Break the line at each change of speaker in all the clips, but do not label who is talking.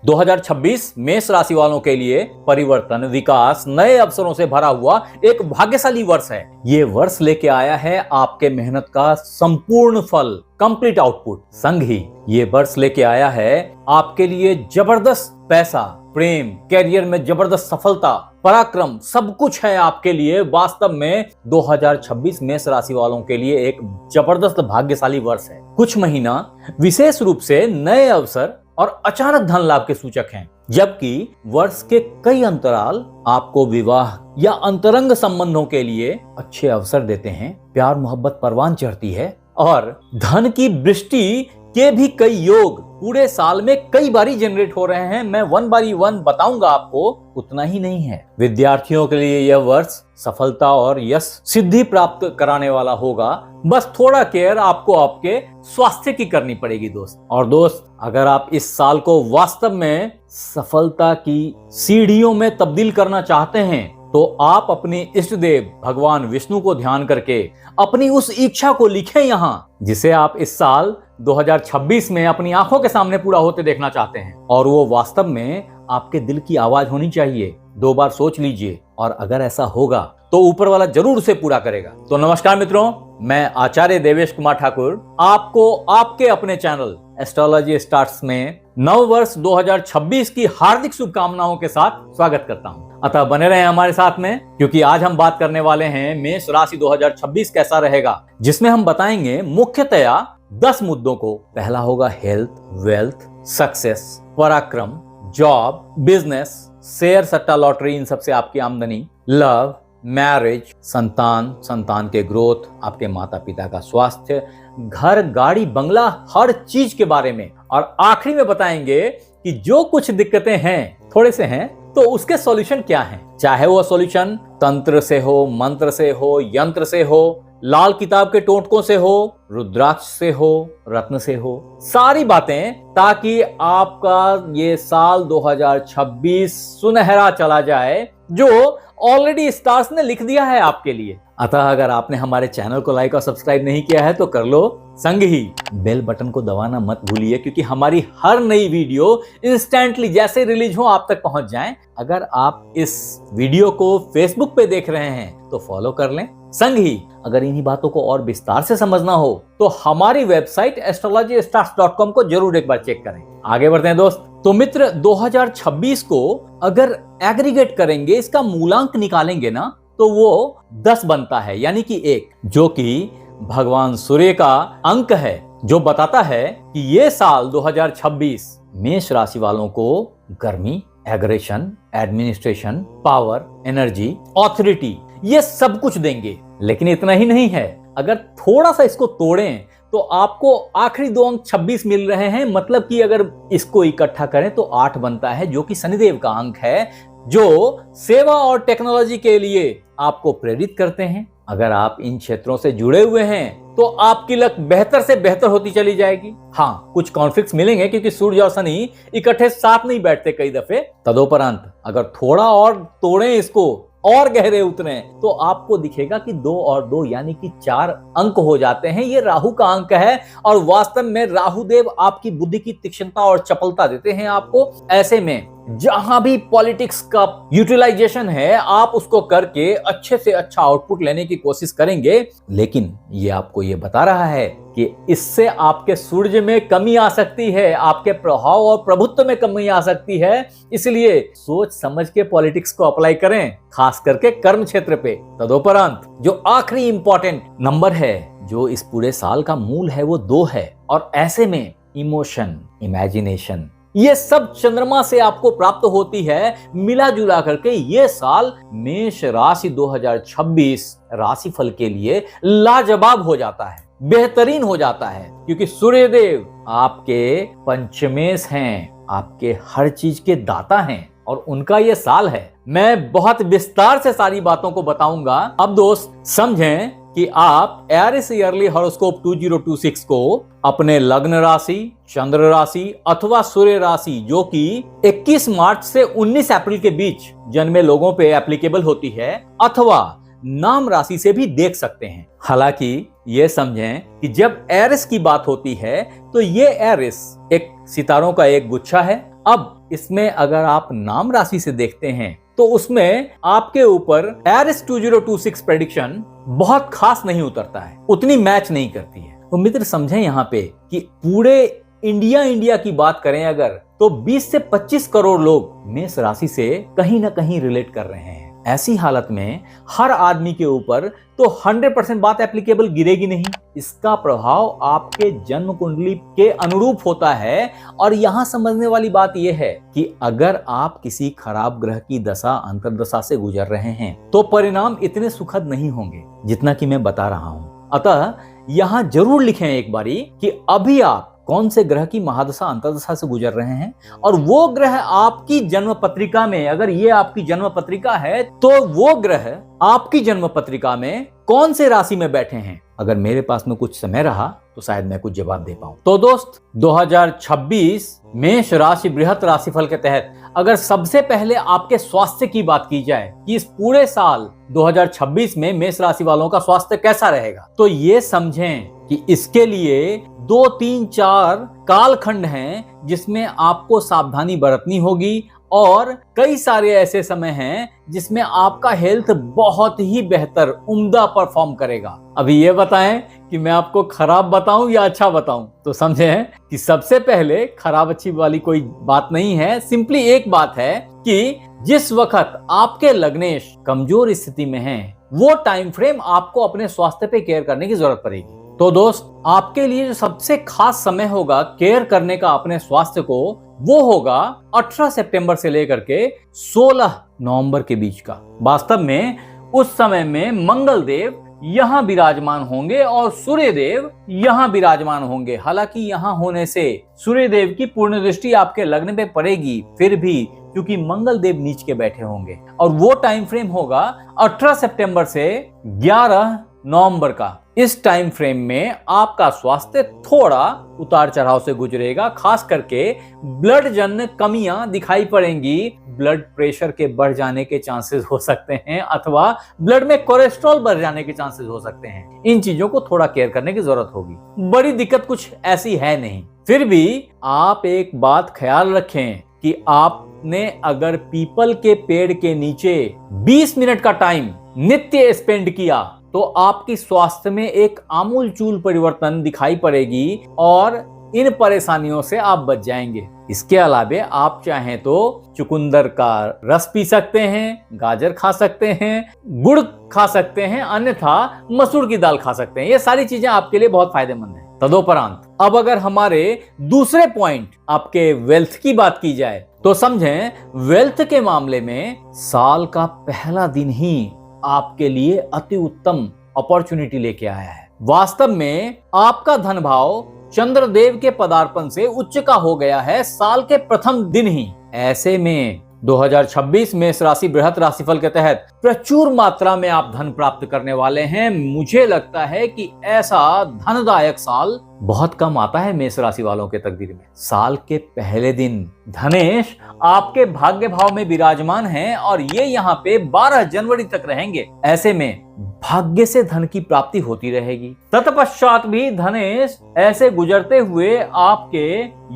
2026 मेष राशि वालों के लिए परिवर्तन, विकास, नए अवसरों से भरा हुआ एक भाग्यशाली वर्ष है। ये वर्ष लेके आया है आपके मेहनत का संपूर्ण फल, कंप्लीट आउटपुट। संग ही ये वर्ष लेके आया है आपके लिए जबरदस्त पैसा, प्रेम, कैरियर में जबरदस्त सफलता, पराक्रम, सब कुछ है आपके लिए। वास्तव में 2026 मेष राशि वालों के लिए एक जबरदस्त भाग्यशाली वर्ष है। कुछ महीना विशेष रूप से नए अवसर और अचानक धन लाभ के सूचक हैं, जबकि वर्ष के कई अंतराल आपको विवाह या अंतरंग संबंधों के लिए अच्छे अवसर देते हैं। प्यार मोहब्बत परवान चढ़ती है और धन की वृष्टि के भी कई योग पूरे साल में कई बारी जनरेट हो रहे हैं। मैं वन बारी वन बताऊंगा आपको, उतना ही नहीं है। विद्यार्थियों के लिए यह वर्ष सफलता और यश सिद्धि प्राप्त कराने वाला होगा। बस थोड़ा केयर आपको आपके स्वास्थ्य की करनी पड़ेगी दोस्त। और दोस्त, अगर आप इस साल को वास्तव में सफलता की सीढ़ियों में तब्दील करना चाहते हैं तो आप अपने इष्ट देव भगवान विष्णु को ध्यान करके अपनी उस इच्छा को लिखें यहाँ, जिसे आप इस साल 2026 में अपनी आंखों के सामने पूरा होते देखना चाहते हैं। और वो वास्तव में आपके दिल की आवाज होनी चाहिए। 2 बार सोच लीजिए, और अगर ऐसा होगा तो ऊपर वाला जरूर उसे पूरा करेगा। तो नमस्कार मित्रों, मैं आचार्य देवेश कुमार ठाकुर आपको आपके अपने चैनल एस्ट्रोलॉजी स्टार्ट्स में नव वर्ष 2026 की हार्दिक शुभकामनाओं के साथ स्वागत करता हूं। अतः बने रहें हमारे साथ में, क्योंकि आज हम बात करने वाले हैं मेष राशि 2026 कैसा रहेगा, जिसमें हम बताएंगे मुख्यतया 10 मुद्दों को। पहला होगा हेल्थ, वेल्थ, सक्सेस, पराक्रम, जॉब, बिजनेस, शेयर, सट्टा, लॉटरी, इन सबसे आपकी आमदनी, लव, मैरिज, संतान, संतान के ग्रोथ, आपके माता पिता का स्वास्थ्य, घर, गाड़ी, बंगला, हर चीज के बारे में। और आखिरी में बताएंगे कि जो कुछ दिक्कतें हैं, थोड़े से हैं, तो उसके सॉल्यूशन क्या हैं। चाहे वो सॉल्यूशन तंत्र से हो, मंत्र से हो, यंत्र से हो, लाल किताब के टोटकों से हो, रुद्राक्ष से हो, रत्न से हो, सारी बातें, ताकि आपका ये साल 2026 सुनहरा चला जाए, जो ऑलरेडी स्टार्स ने लिख दिया है आपके लिए। अतः अगर आपने हमारे चैनल को लाइक और सब्सक्राइब नहीं किया है तो कर लो। संग ही बेल बटन को दबाना मत भूलिए, क्योंकि हमारी हर नई वीडियो इंस्टेंटली जैसे रिलीज हो आप तक पहुंच जाए। अगर आप इस वीडियो को फेसबुक पे देख रहे हैं तो फॉलो कर लें। संग ही अगर इन्हीं बातों को और विस्तार से समझना हो तो हमारी वेबसाइट astrologystarts.com को जरूर एक बार चेक करें। आगे बढ़ते हैं दोस्त। तो मित्र, 2026 को अगर एग्रीगेट करेंगे, इसका मूलांक निकालेंगे ना, तो वो 10 बनता है, यानी कि 1, जो कि भगवान सूर्य का अंक है, जो बताता है कि ये साल 2026 मेष राशि वालों को गर्मी, aggression, administration, power, energy, authority, ये सब कुछ देंगे। लेकिन इतना ही नहीं है, अगर थोड़ा सा इसको तोड़ें तो आपको आखिरी 2 अंक 26 मिल रहे हैं। मतलब कि अगर इसको इकट्ठा करें तो 8 बनता है, जो कि शनिदेव का अंक है, जो सेवा और टेक्नोलॉजी के लिए आपको प्रेरित करते हैं। अगर आप इन क्षेत्रों से जुड़े हुए हैं तो आपकी लक बेहतर से बेहतर होती चली जाएगी। हाँ, कुछ कॉन्फ्लिक्ट्स मिलेंगे, क्योंकि सूर्य और शनि इकट्ठे साथ नहीं बैठते कई दफे। तदोपरांत अगर थोड़ा और तोड़ें, इसको और गहरे उतरे, तो आपको दिखेगा कि 2 और 2 यानी कि 4 अंक हो जाते हैं। ये राहु का अंक है, और वास्तव में राहु देव आपकी बुद्धि की तीक्ष्णता और चपलता देते हैं आपको। ऐसे में जहां भी पॉलिटिक्स का यूटिलाइजेशन है, आप उसको करके अच्छे से अच्छा आउटपुट लेने की कोशिश करेंगे। लेकिन ये आपको ये बता रहा है कि इससे आपके सूर्य में कमी आ सकती है, आपके प्रभाव और प्रभुत्व में कमी आ सकती है। इसलिए सोच समझ के पॉलिटिक्स को अप्लाई करें, खास करके कर्म क्षेत्र पे। तदोपरांत जो आखिरी इंपॉर्टेंट नंबर है, जो इस पूरे साल का मूल है, वो 2 है। और ऐसे में इमोशन, इमेजिनेशन, ये सब चंद्रमा से आपको प्राप्त होती है। मिला जुला करके ये साल मेष राशि 2026 राशिफल के लिए लाजवाब हो जाता है, बेहतरीन हो जाता है, क्योंकि सूर्यदेव आपके पंचमेश हैं, आपके हर चीज के दाता हैं, और उनका ये साल है। मैं बहुत विस्तार से सारी बातों को बताऊंगा। अब दोस्त समझें कि आप एरिस ईयरली हॉरोस्कोप 2026 को अपने लग्न राशि, चंद्र राशि अथवा सूर्य राशि, जो कि 21 मार्च से 19 अप्रैल के बीच जन्मे लोगों पे एप्लीकेबल होती है, अथवा नाम राशि से भी देख सकते हैं। हालांकि ये समझें कि जब एरिस की बात होती है तो ये एरिस एक सितारों का एक गुच्छा है। अब इसमें अगर आप नाम राशि से देखते हैं तो उसमें आपके ऊपर एरिस 2026 प्रेडिक्शन बहुत खास नहीं उतरता है, उतनी मैच नहीं करती है। तो मित्र समझें यहाँ पे कि पूरे इंडिया की बात करें अगर, तो 20 से 25 करोड़ लोग मेष राशि से कहीं ना कहीं रिलेट कर रहे हैं। ऐसी हालत में हर आदमी के ऊपर तो 100% बात एप्लीकेबल गिरेगी नहीं। इसका प्रभाव आपके जन्म कुंडली के अनुरूप होता है। और यहां समझने वाली बात यह है कि अगर आप किसी खराब ग्रह की दशा अंतर्दशा से गुजर रहे हैं तो परिणाम इतने सुखद नहीं होंगे जितना कि मैं बता रहा हूं। अतः यहां जरूर लिखें एक बारी कि अभी आप कौन से ग्रह की महादशा अंतर्दशा से गुजर रहे हैं, और वो ग्रह आपकी जन्म पत्रिका में, अगर ये आपकी जन्म पत्रिका है तो वो ग्रह आपकी जन्म पत्रिका में कौन से राशि में बैठे हैं। अगर मेरे पास में कुछ समय रहा तो शायद मैं कुछ जवाब दे पाऊं। तो दोस्त 2026 मेष राशि बृहत राशिफल के तहत अगर सबसे पहले आपके स्वास्थ्य की बात की जाए कि इस पूरे साल 2026 में मेष राशि वालों का स्वास्थ्य कैसा रहेगा, तो ये समझें कि इसके लिए 2, 3, 4 कालखंड हैं जिसमें आपको सावधानी बरतनी होगी, और कई सारे ऐसे समय हैं जिसमें आपका हेल्थ बहुत ही बेहतर उम्दा परफॉर्म करेगा। अभी ये बताएं कि मैं आपको खराब बताऊं या अच्छा बताऊं। तो समझें कि सबसे पहले खराब अच्छी वाली कोई बात नहीं है, सिंपली एक बात है कि जिस वक्त आपके लग्नेश कमजोर स्थिति में हैं, वो टाइम फ्रेम आपको अपने स्वास्थ्य पे केयर करने की जरूरत पड़ेगी। तो दोस्त आपके लिए जो सबसे खास समय होगा केयर करने का अपने स्वास्थ्य को, वो होगा 18 सितंबर से लेकर के 16 नवंबर के बीच का। वास्तव में उस समय में मंगल देव यहाँ विराजमान होंगे और सूर्य देव यहाँ विराजमान होंगे। हालांकि यहाँ होने से सूर्य देव की पूर्ण दृष्टि आपके लग्न पे पड़ेगी, फिर भी क्योंकि मंगल देव नीच के बैठे होंगे, और वो टाइम फ्रेम होगा 18 सितंबर से 11 नवंबर का। इस टाइम फ्रेम में आपका स्वास्थ्य थोड़ा उतार चढ़ाव से गुजरेगा, खास करके ब्लड जन्य कमियां दिखाई पड़ेंगी। ब्लड प्रेशर के बढ़ जाने के चांसेस हो सकते हैं, अथवा ब्लड में कोलेस्ट्रॉल बढ़ जाने के चांसेस हो सकते हैं। इन चीजों को थोड़ा केयर करने की जरूरत होगी। बड़ी दिक्कत कुछ ऐसी है नहीं। फिर भी आप एक बात ख्याल रखें कि आपने अगर पीपल के पेड़ के नीचे 20 मिनट का टाइम नित्य स्पेंड किया तो आपकी स्वास्थ्य में एक आमूलचूल परिवर्तन दिखाई पड़ेगी और इन परेशानियों से आप बच जाएंगे। इसके अलावे आप चाहें तो चुकंदर का रस पी सकते हैं, गाजर खा सकते हैं, गुड़ खा सकते हैं, अन्यथा मसूर की दाल खा सकते हैं। ये सारी चीजें आपके लिए बहुत फायदेमंद हैं। तदोपरांत अब अगर हमारे दूसरे पॉइंट आपके वेल्थ की बात की जाए तो समझें, वेल्थ के मामले में साल का पहला दिन ही आपके लिए अति उत्तम अपॉर्चुनिटी लेके आया है। वास्तव में आपका धन भाव चंद्रदेव के पदार्पण से उच्च का हो गया है साल के प्रथम दिन ही। ऐसे में 2026 मेष राशि बृहत राशिफल के तहत प्रचुर मात्रा में आप धन प्राप्त करने वाले हैं। मुझे लगता है कि ऐसा धनदायक साल बहुत कम आता है मेष राशि वालों के तकदीर में। साल के पहले दिन धनेश आपके भाग्य भाव में विराजमान हैं और ये यहाँ पे 12 जनवरी तक रहेंगे। ऐसे में भाग्य से धन की प्राप्ति होती रहेगी। तत्पश्चात भी धनेश ऐसे गुजरते हुए आपके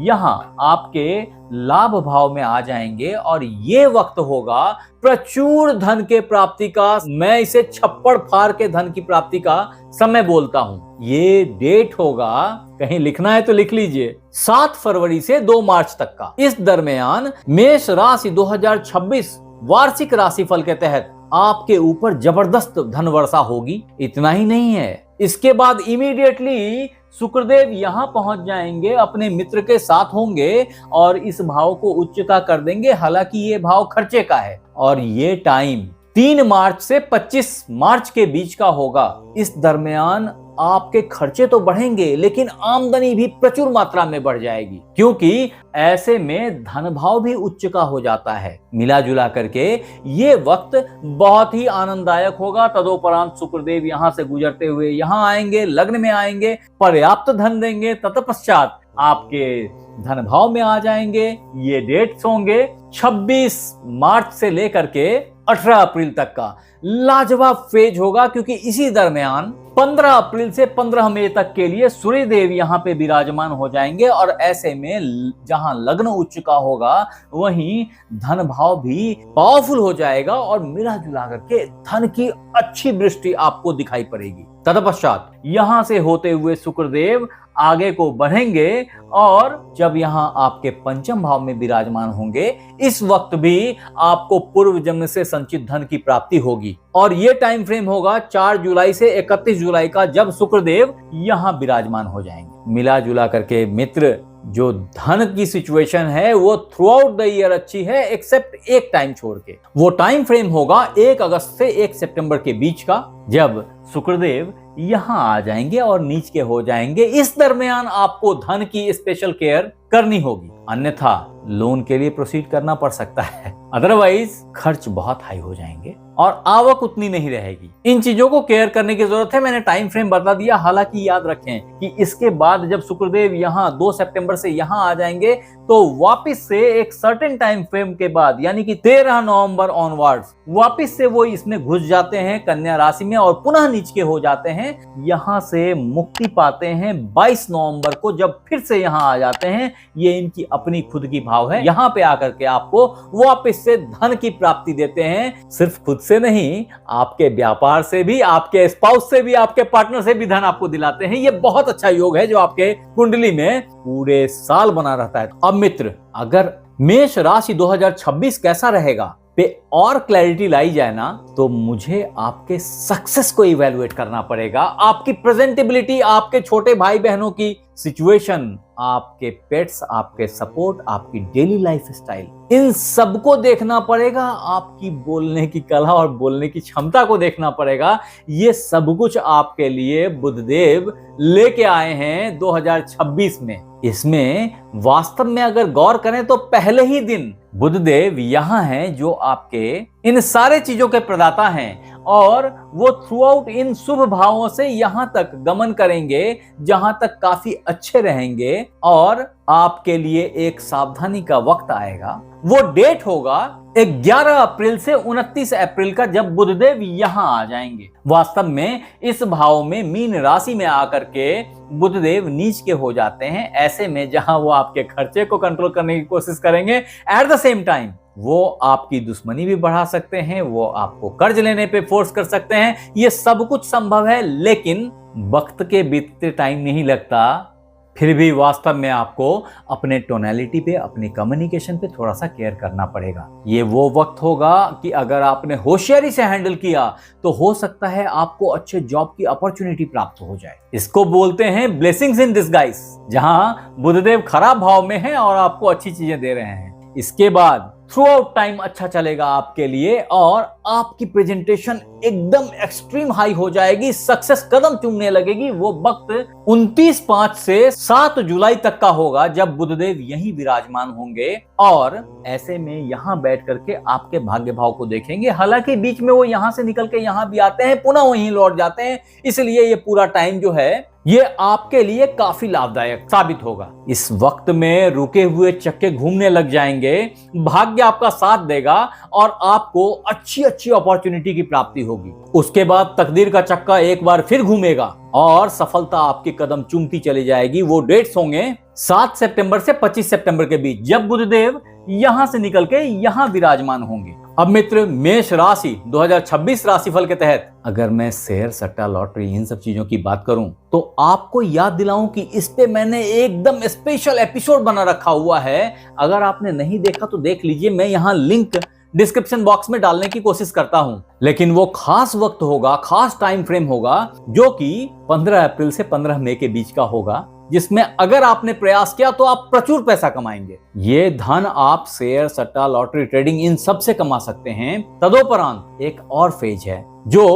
यहाँ आपके लाभ भाव में आ जाएंगे और ये वक्त होगा प्रचुर धन के प्राप्ति का। मैं इसे छप्पड़ फाड़ के धन की प्राप्ति का समय बोलता हूं। ये डेट होगा, कहीं लिखना है तो लिख लीजिए, 7 फरवरी से 2 मार्च तक का। इस दरमियान मेष राशि 2026 वार्षिक राशिफल के तहत आपके ऊपर जबरदस्त धन वर्षा होगी। इतना ही नहीं है, इसके बाद इमीडिएटली शुक्रदेव यहां पहुंच जाएंगे, अपने मित्र के साथ होंगे और इस भाव को उच्चता कर देंगे। हालांकि ये भाव खर्चे का है और ये टाइम 3 मार्च से 25 मार्च के बीच का होगा। इस दरमियान आपके खर्चे तो बढ़ेंगे लेकिन आमदनी भी प्रचुर मात्रा में बढ़ जाएगी, क्योंकि ऐसे में धन भाव भी उच्च का हो जाता है। मिला जुला करके ये वक्त बहुत ही आनंददायक होगा। तदोपरांत शुक्रदेव यहाँ से गुजरते हुए यहाँ आएंगे, लग्न में आएंगे, पर्याप्त धन देंगे। तत्पश्चात आपके धन भाव में आ जाएंगे। ये डेट्स होंगे 26 मार्च से लेकर के 18 अप्रैल तक का। लाजवाब फेज होगा, क्योंकि इसी दरमियान 15 अप्रैल से 15 मई तक के लिए सूर्यदेव यहाँ पे विराजमान हो जाएंगे और ऐसे में जहां लग्न उच्च का होगा वहीं धन भाव भी पावरफुल हो जाएगा और मिला जुला करके धन की अच्छी वृष्टि आपको दिखाई पड़ेगी। तत्पश्चात यहां से होते हुए शुक्रदेव आगे को बढ़ेंगे और जब यहां आपके पंचम भाव में विराजमान होंगे इस वक्त भी आपको पूर्व जन्म से संचित धन की प्राप्ति होगी और ये टाइम फ्रेम होगा 4 जुलाई से 31 जुलाई का, जब शुक्रदेव यहां विराजमान हो जाएंगे। मिला जुला करके मित्र जो धन की सिचुएशन है वो थ्रू आउट द ईयर अच्छी है एक्सेप्ट एक टाइम छोड़ के। वो टाइम फ्रेम होगा 1 अगस्त से 1 सितंबर के बीच का, जब शुक्रदेव यहां आ जाएंगे और नीच के हो जाएंगे। इस दरमियान आपको धन की स्पेशल केयर करनी होगी, अन्यथा लोन के लिए प्रोसीड करना पड़ सकता है, अदरवाइज खर्च बहुत हाई हो जाएंगे और आवक उतनी नहीं रहेगी। इन चीजों को केयर करने की जरूरत है। मैंने टाइम फ्रेम बता दिया, हालांकि याद रखें कि इसके बाद जब शुक्रदेव यहाँ 2 सितंबर से यहाँ आ जाएंगे तो वापस से एक सर्टेन टाइम फ्रेम के बाद यानी कि 13 नवंबर ऑनवर्ड्स वापस से वो इसमें घुस जाते हैं कन्या राशि में और पुनः नीच के हो जाते हैं। यहां से मुक्ति पाते हैं 22 नवंबर को, जब फिर से यहां आ जाते हैं। ये इनकी अपनी खुद की भाव है, यहां पे आकर के आपको वापस से धन की प्राप्ति देते हैं। सिर्फ खुद से नहीं, आपके व्यापार से भी, आपके स्पाउस से भी, आपके पार्टनर से भी धन आपको दिलाते हैं। ये बहुत अच्छा योग है जो आपके कुंडली में पूरे साल बना रहता है। अब मित्र, अगर मेष राशि 2026 कैसा रहेगा पे और क्लैरिटी लाई जाए ना, तो मुझे आपके सक्सेस को इवैल्यूएट करना पड़ेगा। आपकी प्रेजेंटेबिलिटी, आपके छोटे भाई बहनों की सिचुएशन, आपके पेट्स, आपके सपोर्ट, आपकी डेली लाइफ स्टाइल, इन सबको देखना पड़ेगा। आपकी बोलने की कला और बोलने की क्षमता को देखना पड़ेगा। ये सब कुछ आपके लिए बुधदेव लेके आए हैं 2026 में। इसमें वास्तव में अगर गौर करें तो पहले ही दिन बुधदेव यहां हैं जो आपके इन सारे चीजों के प्रदाता हैं और वो थ्रू आउट इन शुभ भावों से यहां तक गमन करेंगे जहां तक काफी अच्छे रहेंगे और आपके लिए एक सावधानी का वक्त आएगा। वो डेट होगा 11 अप्रैल से 29 अप्रैल का, जब बुधदेव यहां आ जाएंगे। वास्तव में इस भाव में मीन राशि में आकर के बुधदेव नीच के हो जाते हैं। ऐसे में जहां वो आपके खर्चे को कंट्रोल करने की कोशिश करेंगे, एट द सेम टाइम वो आपकी दुश्मनी भी बढ़ा सकते हैं, वो आपको कर्ज लेने पे फोर्स कर सकते हैं। ये सब कुछ संभव है, लेकिन वक्त के बीतते टाइम नहीं लगता। फिर भी वास्तव में आपको अपने टोनैलिटी पे, अपने कम्युनिकेशन पे थोड़ा सा केयर करना पड़ेगा। ये वो वक्त होगा कि अगर आपने होशियारी से हैंडल किया तो हो सकता है आपको अच्छे जॉब की अपॉर्चुनिटी प्राप्त हो जाए। इसको बोलते हैं ब्लेसिंग्स इन डिस्गाइज, जहां बुधदेव खराब भाव में है और आपको अच्छी चीजें दे रहे हैं। इसके बाद थ्रू आउट टाइम अच्छा चलेगा आपके लिए और आपकी प्रेजेंटेशन एकदम एक्सट्रीम हाई हो जाएगी, सक्सेस कदम चूमने लगेगी। वो वक्त 29/5 से 7 जुलाई तक का होगा, जब बुधदेव यहीं विराजमान होंगे और ऐसे में यहां बैठ करके आपके भाग्य भाव को देखेंगे। हालांकि बीच में वो यहां से निकल के यहां भी आते हैं, पुनः वहीं लौट जाते हैं, इसलिए ये पूरा टाइम जो है ये आपके लिए काफी लाभदायक साबित होगा। इस वक्त में रुके हुए चक्के घूमने लग जाएंगे, भाग्य आपका साथ देगा और आपको अच्छी अच्छी अपॉर्चुनिटी की प्राप्ति होगी। उसके बाद तकदीर का चक्का एक बार फिर घूमेगा और सफलता आपके कदम चूमती चली जाएगी। वो डेट्स होंगे 7 सितंबर से 25 सितंबर के बीच, जब बुधदेव यहां से निकल के यहां विराजमान होंगे। अब मित्र, मेष राशि 2026 राशिफल के तहत अगर मैं शेयर, सट्टा, लॉटरी, इन सब चीजों की बात करूं तो आपको याद दिलाऊं कि इस पे मैंने एकदम स्पेशल एपिसोड बना रखा हुआ है। अगर आपने नहीं देखा तो देख लीजिए, मैं यहां लिंक डिस्क्रिप्शन बॉक्स में डालने की कोशिश करता हूं। लेकिन वो खास वक्त होगा, खास टाइम फ्रेम होगा, जो कि 15 अप्रैल से 15 मई के बीच का होगा, जिसमें अगर आपने प्रयास किया तो आप प्रचुर पैसा कमाएंगे। ये धन आप शेयर, सट्टा, लॉटरी, ट्रेडिंग इन सब से कमा सकते हैं। तदोपरांत एक और फेज है जो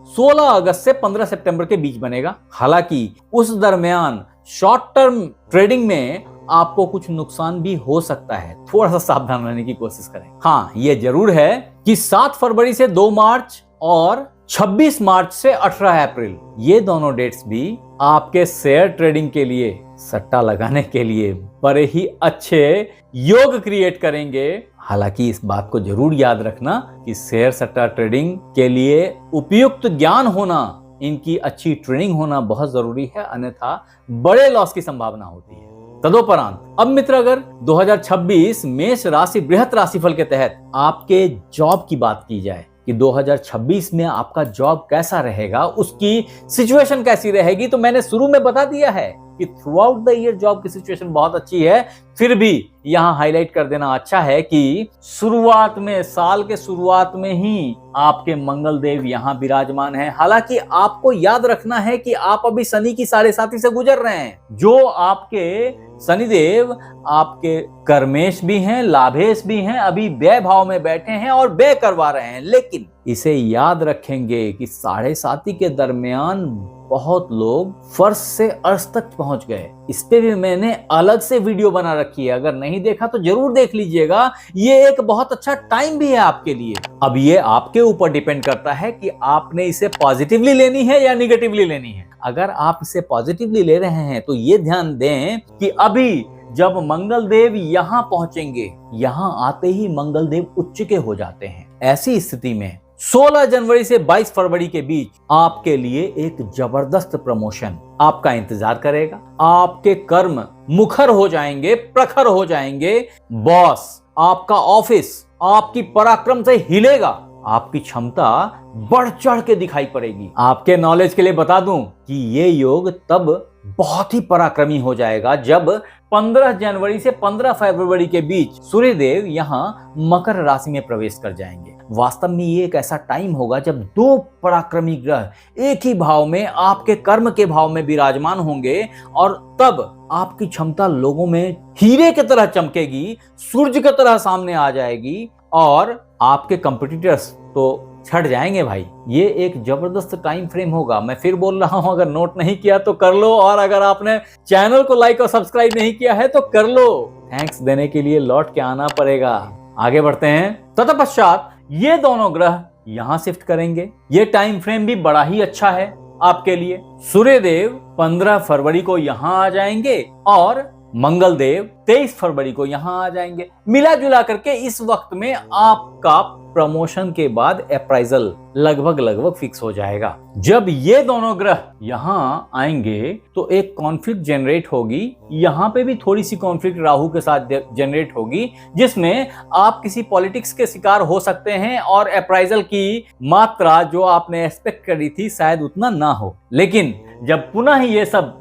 16 अगस्त से 15 सितंबर के बीच बनेगा। हालांकि उस दरमियान शॉर्ट टर्म ट्रेडिंग में आपको कुछ नुकसान भी हो सकता है, थोड़ा सा सावधान रहने की कोशिश करें। हाँ, ये जरूर है कि 7 फरवरी से 2 मार्च और 26 मार्च से 18 अप्रैल, ये दोनों डेट्स भी आपके शेयर ट्रेडिंग के लिए, सट्टा लगाने के लिए बड़े ही अच्छे योग क्रिएट करेंगे। हालांकि इस बात को जरूर याद रखना कि शेयर, सट्टा ट्रेडिंग के लिए उपयुक्त ज्ञान होना इनकी अच्छी ट्रेनिंग होना बहुत जरूरी है, अन्यथा बड़े लॉस की संभावना होती है। तदोपरांत अब मित्र, अगर 2026 मेष राशि बृहत राशिफल के तहत आपके जॉब की बात की जाए कि 2026 में आपका जॉब कैसा रहेगा, उसकी सिचुएशन कैसी रहेगी, तो मैंने शुरू में बता दिया है कि through out the year job की सिचुएशन बहुत अच्छी है। फिर भी यहां हाईलाइट कर देना अच्छा है कि शुरुआत में, साल के शुरुआत में ही आपके मंगल देव यहां विराजमान है। हालांकि आपको याद रखना है कि आप अभी शनि की 7.5 से गुजर रहे हैं। जो आपके शनिदेव आपके कर्मेश भी हैं, लाभेश भी हैं, अभी व्यय भाव में बैठे हैं और व्यय करवा रहे हैं। लेकिन इसे याद रखेंगे कि 7.5 के दरमियान बहुत लोग फर्श से अर्श तक पहुंच गए। इस पे भी मैंने अलग से वीडियो बना रखी है, अगर नहीं देखा तो जरूर देख लीजिएगा। ये एक बहुत अच्छा टाइम भी है आपके लिए। अब ये आपके ऊपर डिपेंड करता है कि आपने इसे पॉजिटिवली लेनी है या निगेटिवली लेनी है। अगर आप इसे पॉजिटिवली ले रहे हैं तो ये ध्यान दें कि अभी जब मंगल देव यहां पहुंचेंगे, यहां आते ही मंगल देव उच्च के हो जाते हैं। ऐसी स्थिति में 16 जनवरी से 22 फरवरी के बीच आपके लिए एक जबरदस्त प्रमोशन आपका इंतजार करेगा। आपके कर्म मुखर हो जाएंगे, प्रखर हो जाएंगे। बॉस, आपका ऑफिस आपकी पराक्रम से हिलेगा। आपकी क्षमता बढ़ चढ़ के दिखाई पड़ेगी। आपके नॉलेज के लिए बता दूं कि ये योग तब बहुत ही पराक्रमी हो जाएगा जब 15 जनवरी से 15 फरवरी के बीच सूर्यदेव यहां मकर राशि में प्रवेश कर जाएंगे। वास्तव में ये एक ऐसा टाइम होगा जब दो पराक्रमी ग्रह एक ही भाव में, आपके कर्म के भाव में विराजमान होंगे और तब आपकी क्षमता लोगों में हीरे की तरह चमकेगी, सूर्य की तरह सामने आ जाएगी और आपके कंपटीटर्स तो छट जाएंगे भाई। ये एक जबरदस्त टाइम फ्रेम होगा। मैं फिर बोल रहा हूं, अगर नोट नहीं किया तो कर लो, और अगर आपने चैनल को लाइक और सब्सक्राइब नहीं किया है तो कर लो। थैंक्स देने के लिए लौट के आना पड़ेगा। आगे बढ़ते हैं। तत्पश्चात ये दोनों ग्रह यहां शिफ्ट करेंगे। ये टाइम फ्रेम भी बड़ा ही अच्छा है आपके लिए। सूर्यदेव 15 फरवरी को यहां आ जाएंगे और मंगल देव 23 फरवरी को यहां आ जाएंगे। मिला जुला करके इस वक्त में आपका प्रमोशन के बाद अप्राइजल लगभग फिक्स हो जाएगा। जब ये दोनों ग्रह यहां आएंगे तो एक कॉन्फ्लिक्ट जनरेट होगी। यहां पे भी थोड़ी सी कॉन्फ्लिक्ट राहु के साथ जनरेट होगी, जिसमें आप किसी पॉलिटिक्स के शिकार हो सकते हैं और अप्राइजल की मात्रा जो आपने एक्सपेक्ट करी थी शायद उतना ना हो। लेकिन जब पुनः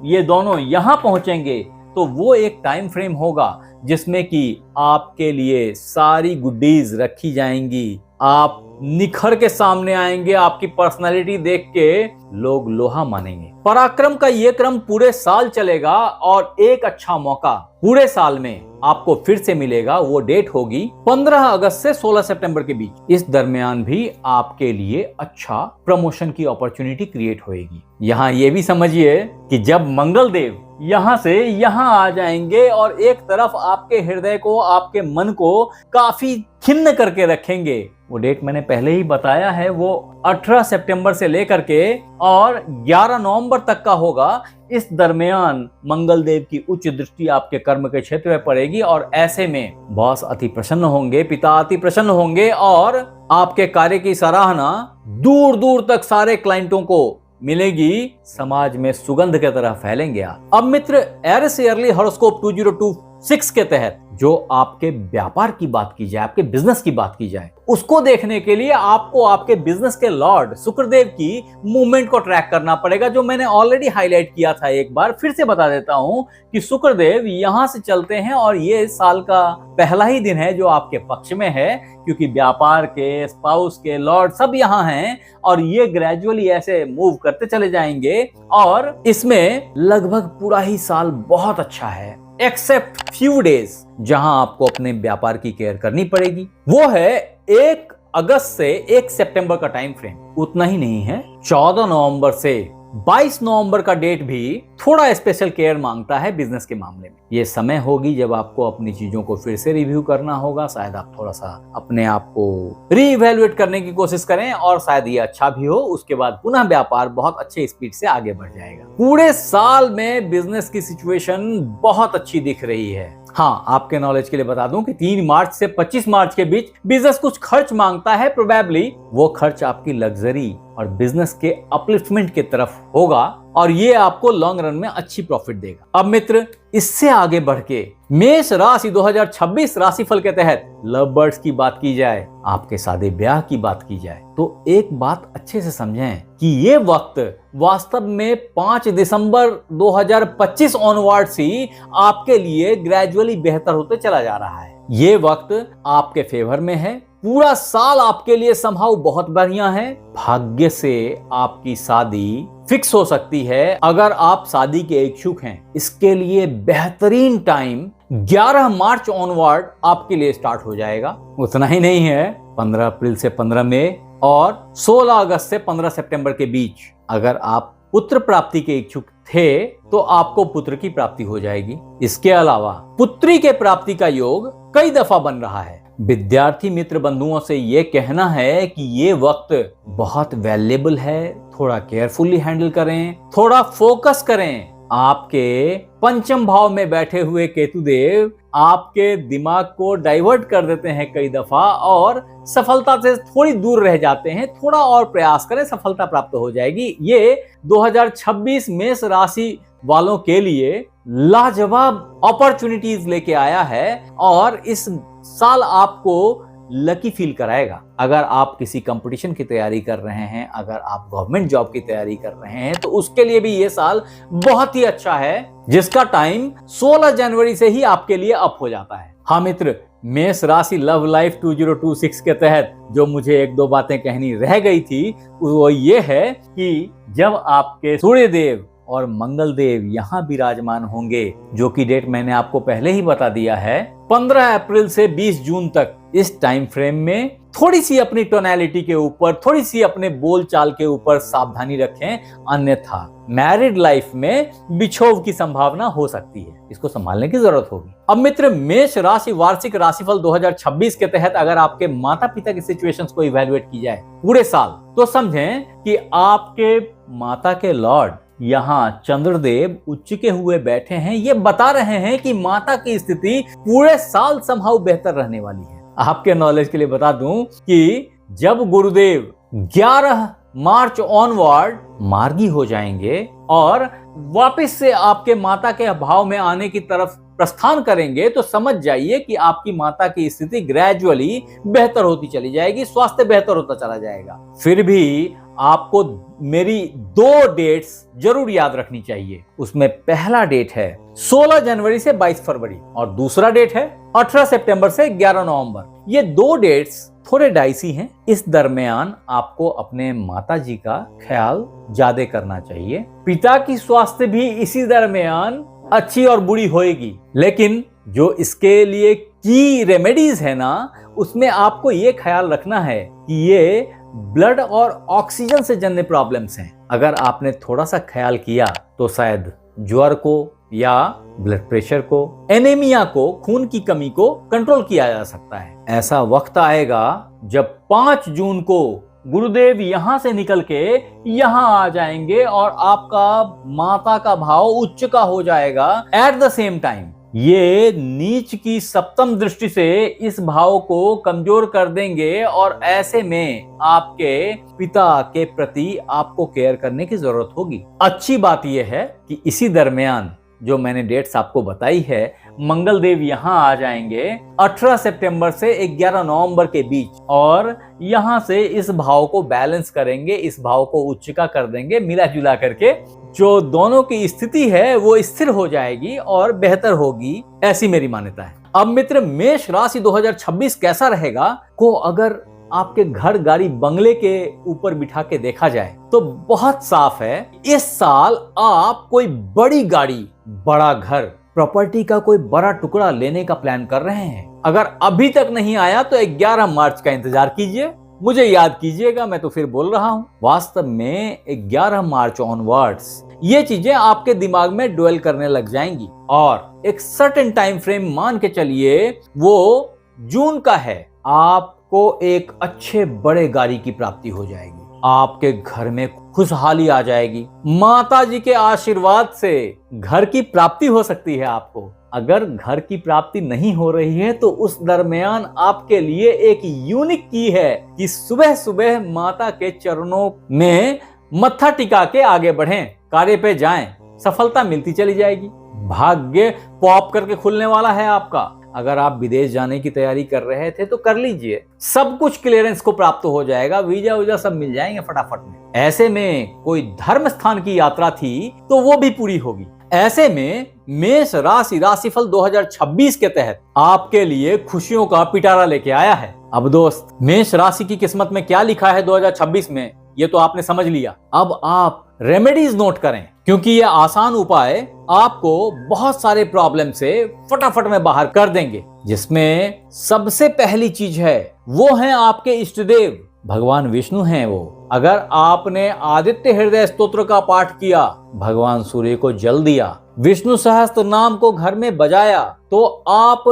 ये दोनों यहां पहुंचेंगे तो वो एक टाइम फ्रेम होगा जिसमें कि आपके लिए सारी गुडीज रखी जाएंगी। आप निखर के सामने आएंगे। आपकी पर्सनालिटी देख के लोग लोहा मानेंगे। पराक्रम का ये क्रम पूरे साल चलेगा और एक अच्छा मौका पूरे साल में आपको फिर से मिलेगा। वो डेट होगी 15 अगस्त से 16 सितंबर के बीच। इस दरमियान भी आपके लिए अच्छा प्रमोशन की अपॉर्चुनिटी क्रिएट होगी। यहाँ ये भी समझिए कि जब मंगल देव यहां से यहां आ जाएंगे और एक तरफ आपके हृदय को, आपके मन को काफी खिन्न करके रखेंगे। वो डेट मैंने पहले ही बताया है, वो 18 सितंबर से लेकर के और 11 नवंबर तक का होगा। इस दरमियान मंगल देव की उच्च दृष्टि आपके कर्म के क्षेत्र में पड़ेगी और ऐसे में बॉस अति प्रसन्न होंगे, पिता अति प्रसन्न होंगे और आपके कार्य की सराहना दूर दूर तक सारे क्लाइंटों को मिलेगी। समाज में सुगंध की तरह फैलेंगे आप। अब मित्र, एरिस ईयरली हॉरोस्कोप 2026 के तहत जो आपके व्यापार की बात की जाए, आपके बिजनेस की बात की जाए, उसको देखने के लिए आपको आपके बिजनेस के लॉर्ड शुक्रदेव की मूवमेंट को ट्रैक करना पड़ेगा, जो मैंने ऑलरेडी हाईलाइट किया था। एक बार फिर से बता देता हूं कि शुक्रदेव यहां से चलते हैं और ये साल का पहला ही दिन है जो आपके पक्ष में है, क्योंकि व्यापार के, स्पाउस के लॉर्ड सब यहां हैं और ये ग्रेजुअली ऐसे मूव करते चले जाएंगे और इसमें लगभग पूरा ही साल बहुत अच्छा है, एक्सेप्ट फ्यू डेज जहां आपको अपने व्यापार की केयर करनी पड़ेगी। वो है 1 अगस्त से 1 सितंबर का टाइम फ्रेम। उतना ही नहीं है, 14 नवंबर से 22 नवंबर का डेट भी थोड़ा स्पेशल केयर मांगता है बिजनेस के मामले में। ये समय होगी जब आपको अपनी चीजों को फिर से रिव्यू करना होगा। शायद आप थोड़ा सा अपने आप को रीइवैल्यूएट करने की कोशिश करें और शायद ये अच्छा भी हो। उसके बाद पुनः व्यापार बहुत अच्छे स्पीड से आगे बढ़ जाएगा। पूरे साल में बिजनेस की सिचुएशन बहुत अच्छी दिख रही है। हाँ, आपके नॉलेज के लिए बता दूं कि 3 मार्च से 25 मार्च के बीच बिजनेस कुछ खर्च मांगता है। प्रोबेबली वो खर्च आपकी लग्जरी और बिजनेस के अपलिफ्टमेंट की तरफ होगा और ये आपको लॉन्ग रन में अच्छी प्रॉफिट देगा। अब मित्र, इससे आगे बढ़ के मेष राशि 2026 राशिफल के तहत लव बर्ड्स की बात की जाए, आपके सादे ब्याह की बात की जाए, तो एक बात अच्छे से समझें कि ये वक्त वास्तव में 5 दिसंबर 2025 ऑनवर्ड्स ही आपके लिए ग्रेजुअली बेहतर होते चला जा रहा है। ये वक्त आपके फेवर में है। पूरा साल आपके लिए समहाउ बहुत बढ़िया है। भाग्य से आपकी शादी फिक्स हो सकती है अगर आप शादी के इच्छुक हैं। इसके लिए बेहतरीन टाइम 11 मार्च ऑनवर्ड आपके लिए स्टार्ट हो जाएगा। उतना ही नहीं है, 15 अप्रैल से 15 मई और 16 अगस्त से 15 सितंबर के बीच अगर आप पुत्र प्राप्ति के इच्छुक थे तो आपको पुत्र की प्राप्ति हो जाएगी। इसके अलावा पुत्री के प्राप्ति का योग कई दफा बन रहा है। विद्यार्थी मित्र बंधुओं से ये कहना है कि ये वक्त बहुत वैल्यूएबल है, थोड़ा केयरफुली हैंडल करें, थोड़ा फोकस करें। आपके पंचम भाव में बैठे हुए केतुदेव आपके दिमाग को डाइवर्ट कर देते हैं कई दफा और सफलता से थोड़ी दूर रह जाते हैं। थोड़ा और प्रयास करें, सफलता प्राप्त हो जाएगी। ये 2026 मेष राशि वालों के लिए लाजवाब अपॉर्चुनिटीज लेके आया है और इस साल आपको लकी फील कराएगा। अगर आप किसी कंपटीशन की तैयारी कर रहे हैं, अगर आप गवर्नमेंट जॉब की तैयारी कर रहे हैं, तो उसके लिए भी ये साल बहुत ही अच्छा है, जिसका टाइम 16 जनवरी से ही आपके लिए अप हो जाता है। हाँ मित्र, मेष राशि लव लाइफ 2026 के तहत जो मुझे 1-2 बातें कहनी रह गई थी वो ये है कि जब आपके सूर्यदेव और मंगल देव यहाँ विराजमान होंगे, जो कि डेट मैंने आपको पहले ही बता दिया है, 15 अप्रैल से 20 जून तक, इस टाइम फ्रेम में थोड़ी सी अपनी टोनैलिटी के ऊपर, थोड़ी सी अपने बोल चाल के ऊपर सावधानी रखें, अन्यथा मैरिड लाइफ में बिछोव की संभावना हो सकती है। इसको संभालने की जरूरत होगी। अब मित्र, मेष राशि वार्षिक राशिफल 2026 के तहत अगर आपके माता पिता की सिचुएशंस को इवैल्यूएट की जाए पूरे साल, तो समझें कि आपके माता के लॉर्ड यहाँ चंद्रदेव उच्च के हुए बैठे हैं। ये बता रहे हैं कि माता की स्थिति पूरे साल समहाउ बेहतर रहने वाली है। आपके नॉलेज के लिए बता दूं कि जब गुरुदेव 11 मार्च ऑनवर्ड मार्गी हो जाएंगे और वापस से आपके माता के भाव में आने की तरफ प्रस्थान करेंगे, तो समझ जाइए कि आपकी माता की स्थिति ग्रेजुअली बेहतर होती चली जाएगी, स्वास्थ्य बेहतर होता चला जाएगा। फिर भी आपको मेरी 2 डेट्स जरूर याद रखनी चाहिए। उसमें पहला डेट है 16 जनवरी से 22 फरवरी और दूसरा डेट है 18 सितंबर से 11 नवंबर। ये 2 डेट्स थोड़े डाइसी हैं। इस दरमियान आपको अपने माताजी का ख्याल ज्यादा करना चाहिए। पिता की स्वास्थ्य भी इसी दरमियान अच्छी और बुरी होएगी, लेकिन जो इसके लिए की रेमेडीज है ना, उसमें आपको ये ख्याल रखना है कि ये ब्लड और ऑक्सीजन से जन्य प्रॉब्लम्स हैं। अगर आपने थोड़ा सा ख्याल किया तो शायद ज्वर को या ब्लड प्रेशर को, एनीमिया को, खून की कमी को कंट्रोल किया जा सकता है। ऐसा वक्त आएगा जब 5 जून को गुरुदेव यहां से निकल के यहां आ जाएंगे और आपका माता का भाव उच्च का हो जाएगा। एट द सेम टाइम ये नीच की सप्तम दृष्टि से इस भाव को कमजोर कर देंगे और ऐसे में आपके पिता के प्रति आपको केयर करने की जरूरत होगी। अच्छी बात यह है कि इसी दरमियान जो मैंने डेट्स आपको बताई है, मंगल देव यहाँ आ जाएंगे 18 सितंबर से 11 नवंबर के बीच और यहाँ से इस भाव को बैलेंस करेंगे, इस भाव को उच्च का कर देंगे। मिला जुला करके जो दोनों की स्थिति है वो स्थिर हो जाएगी और बेहतर होगी, ऐसी मेरी मान्यता है। अब मित्र, मेष राशि 2026 कैसा रहेगा को अगर आपके घर, गाड़ी, बंगले के ऊपर बिठा के देखा जाए तो बहुत साफ है। इस साल आप कोई बड़ी गाड़ी, बड़ा घर, प्रॉपर्टी का कोई बड़ा टुकड़ा लेने का प्लान कर रहे हैं। अगर अभी तक नहीं आया तो 11 मार्च का इंतजार कीजिए, मुझे याद कीजिएगा, मैं तो फिर बोल रहा हूं। वास्तव में 11 मार्च ऑनवर्ड्स ये चीजें आपके दिमाग में ड्वेल करने लग जाएंगी और एक सर्टेन टाइम फ्रेम मान के चलिए वो जून का है, आपको एक अच्छे बड़े गाड़ी की प्राप्ति हो जाएगी। आपके घर में खुशहाली आ जाएगी। माता जी के आशीर्वाद से घर की प्राप्ति हो सकती है आपको। अगर घर की प्राप्ति नहीं हो रही है तो उस दरमियान आपके लिए एक यूनिक की है कि सुबह सुबह माता के चरणों में मत्था टिका के आगे बढ़ें, कार्य पे जाएं, सफलता मिलती चली जाएगी। भाग्य पॉप करके खुलने वाला है आपका। अगर आप विदेश जाने की तैयारी कर रहे थे तो कर लीजिए, सब कुछ क्लियरेंस को प्राप्त हो जाएगा, वीजा वीजा सब मिल जाएंगे फटाफट में। ऐसे में कोई धर्म स्थान की यात्रा थी तो वो भी पूरी होगी। ऐसे में मेष राशिफल 2026 के तहत आपके लिए खुशियों का पिटारा लेके आया है। अब दोस्त, मेष राशि की किस्मत में क्या लिखा है 2026 में, ये तो आपने समझ लिया। अब आप रेमेडीज नोट करें, क्योंकि ये आसान उपाय आपको बहुत सारे प्रॉब्लम से फटाफट में बाहर कर देंगे। जिसमें सबसे पहली चीज है वो है आपके इष्ट देव भगवान विष्णु हैं वो। अगर आपने आदित्य हृदय स्तोत्र का पाठ किया, भगवान सूर्य को जल दिया, विष्णु सहस्त्र नाम को घर में बजाया, तो आप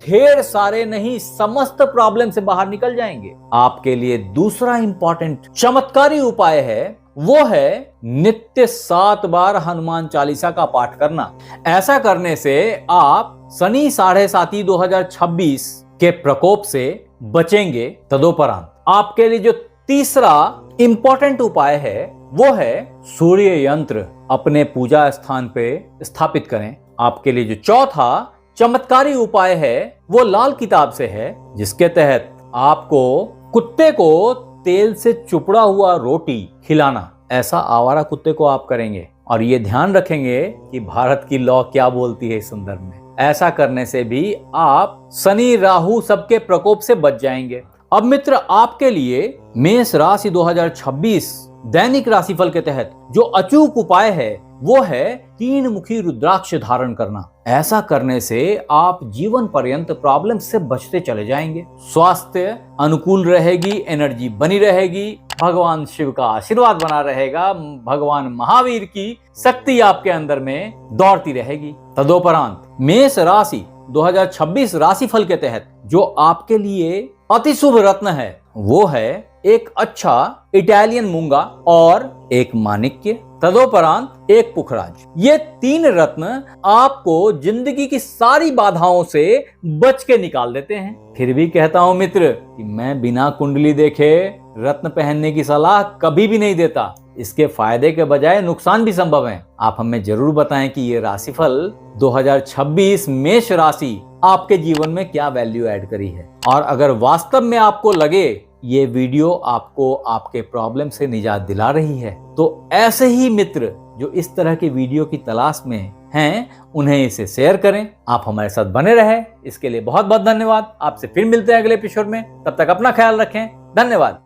ढेर सारे नहीं समस्त प्रॉब्लम से बाहर निकल जाएंगे। आपके लिए दूसरा इंपॉर्टेंट चमत्कारी उपाय है वो है नित्य 7 बार हनुमान चालीसा का पाठ करना। ऐसा करने से आप शनि 7.5 2026 के प्रकोप से बचेंगे। तदोपरांत आपके लिए जो तीसरा इंपॉर्टेंट उपाय है वो है सूर्य यंत्र अपने पूजा स्थान पे स्थापित करें। आपके लिए जो चौथा चमत्कारी उपाय है वो लाल किताब से है, जिसके तहत आपको कुत्ते को तेल से चुपड़ा हुआ रोटी खिलाना। ऐसा आवारा कुत्ते को आप करेंगे और ये ध्यान रखेंगे कि भारत की लॉ क्या बोलती है इस संदर्भ में। ऐसा करने से भी आप शनि राहु सबके प्रकोप से बच जाएंगे। अब मित्र, आपके लिए मेष राशि 2026 दैनिक राशिफल के तहत जो अचूक उपाय है वो है 3 मुखी रुद्राक्ष धारण करना। ऐसा करने से आप जीवन पर्यंत प्रॉब्लम से बचते चले जाएंगे। स्वास्थ्य अनुकूल रहेगी, एनर्जी बनी रहेगी, भगवान शिव का आशीर्वाद बना रहेगा, भगवान महावीर की शक्ति आपके अंदर में दौड़ती रहेगी। तदोपरांत मेष राशि 2026 राशिफल के तहत जो आपके लिए अति शुभ रत्न है वो है एक अच्छा इटालियन मूंगा और एक माणिक्य, तदोपरांत एक पुखराज। ये 3 रत्न आपको जिंदगी की सारी बाधाओं से बच के निकाल देते हैं। फिर भी कहता हूं मित्र कि मैं बिना कुंडली देखे रत्न पहनने की सलाह कभी भी नहीं देता। इसके फायदे के बजाय नुकसान भी संभव है। आप हमें जरूर बताएं कि ये राशिफल 2026 मेष राशि आपके जीवन में क्या वैल्यू ऐड करी है। और अगर वास्तव में आपको लगे ये वीडियो आपको आपके प्रॉब्लम से निजात दिला रही है तो ऐसे ही मित्र जो इस तरह की वीडियो की तलाश में हैं उन्हें इसे शेयर करें। आप हमारे साथ बने रहे, इसके लिए बहुत बहुत धन्यवाद। आपसे फिर मिलते हैं अगले एपिसोड में। तब तक अपना ख्याल रखें। धन्यवाद।